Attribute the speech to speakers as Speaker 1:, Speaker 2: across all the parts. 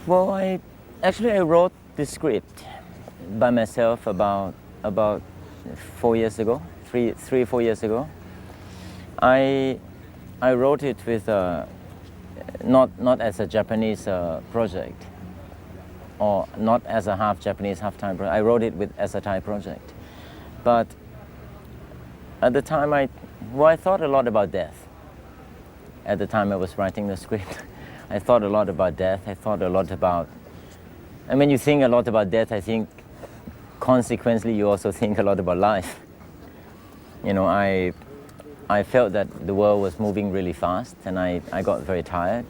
Speaker 1: Well, I wrote the script by myself about 4 years ago, 3 or 4 years ago. I wrote it with not as a Japanese project, or not as a half Japanese, half Thai project. I wrote it as a Thai project, but at the time I thought a lot about death. At the time I was writing the script, I thought a lot about death. I thought a lot about, and when you think a lot about death, I think consequently you also think a lot about life. You know, I felt that the world was moving really fast, and I got very tired,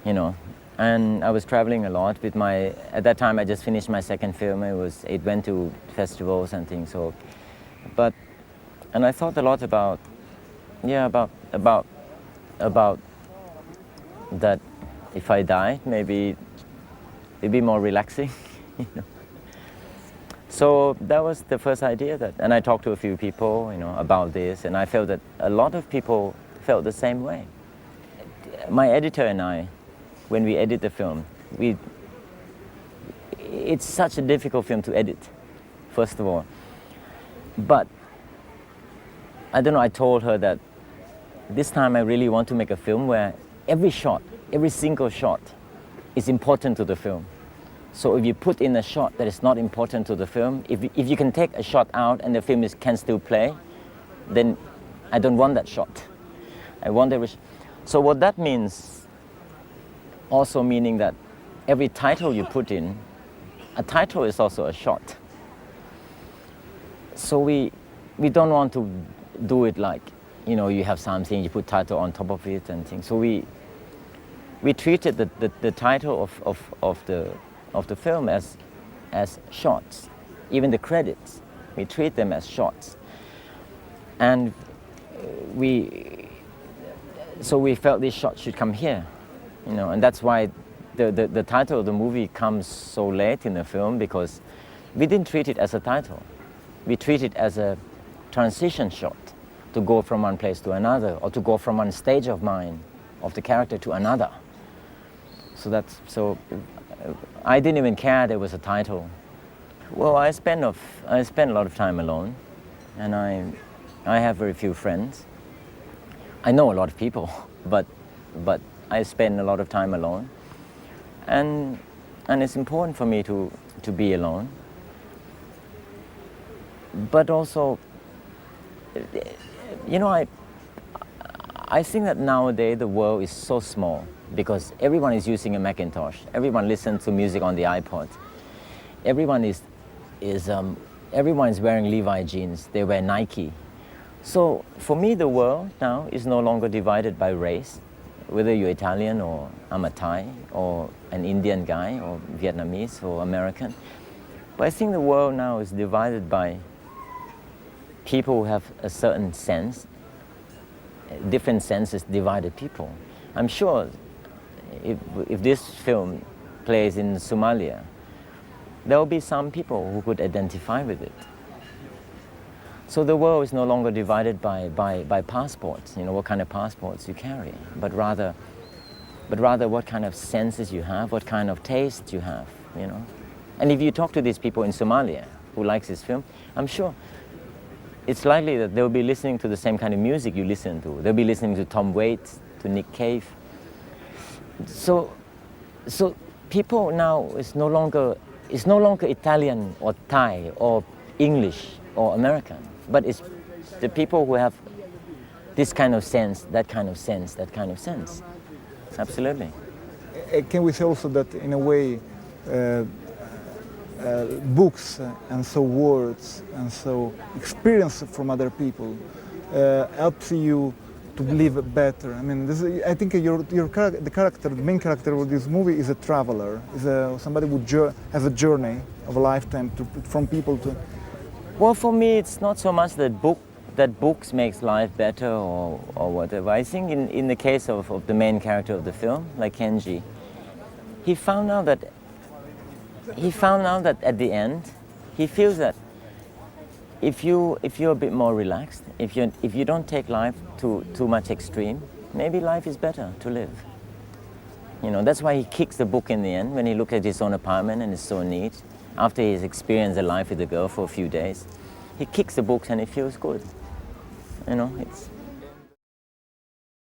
Speaker 1: you know, and I was traveling a lot with at that time I just finished my second film. It went to festivals and things, and I thought a lot about that if I died, maybe it'd be more relaxing, you know. So that was the first idea, and I talked to a few people, you know, about this, and I felt that a lot of people felt the same way. My editor and I, when we edit the film, it's such a difficult film to edit, first of all. But I don't know, I told her that this time I really want to make a film where every single shot is important to the film. So if you put in a shot that is not important to the film, if you can take a shot out and the film can still play, then I don't want that shot. I want every. So what that means, also meaning that every title you put in, a title is also a shot. So we don't want to do it like, you know, you have something, you put title on top of it and things. So we treated the title of the film as shots. Even the credits, we treat them as shots. And so we felt this shot should come here, you know, and that's why the title of the movie comes so late in the film, because we didn't treat it as a title. We treat it as a transition shot to go from one place to another, or to go from one stage of mind of the character to another. So I didn't even care there was a title. Well, I spend a lot of time alone, and I have very few friends. I know a lot of people, but I spend a lot of time alone, and it's important for me to be alone. But also, you know, I think that nowadays the world is so small, because everyone is using a Macintosh. Everyone listens to music on the iPod. Everyone is wearing Levi jeans. They wear Nike. So for me, the world now is no longer divided by race, whether you're Italian or I'm a Thai or an Indian guy or Vietnamese or American. But I think the world now is divided by people who have a certain sense. Different senses divided people. I'm sure if this film plays in Somalia, there will be some people who could identify with it. So the world is no longer divided by passports, you know, what kind of passports you carry, but rather what kind of senses you have, what kind of taste you have, you know. And if you talk to these people in Somalia who likes this film, I'm sure it's likely that they'll be listening to the same kind of music you listen to. They'll be listening to Tom Waits, to Nick Cave. So people now is no longer Italian or Thai or English or American, but it's the people who have this kind of sense, that kind of sense, that kind of sense. Absolutely.
Speaker 2: Can we say also that in a way books and so words and so experience from other people helps you to live better? I mean, I think the main character of this movie is a traveler, somebody who has a journey of a lifetime from people to.
Speaker 1: Well, for me, it's not so much that books makes life better or whatever. I think in the case of the main character of the film, like Kenji, he found out that at the end, he feels that if you're a bit more relaxed, if you don't take life too much extreme, maybe life is better to live. You know, that's why he kicks the book in the end when he looks at his own apartment and it's so neat. After he's experienced a life with the girl for a few days, he kicks the books and he feels good. You know, it's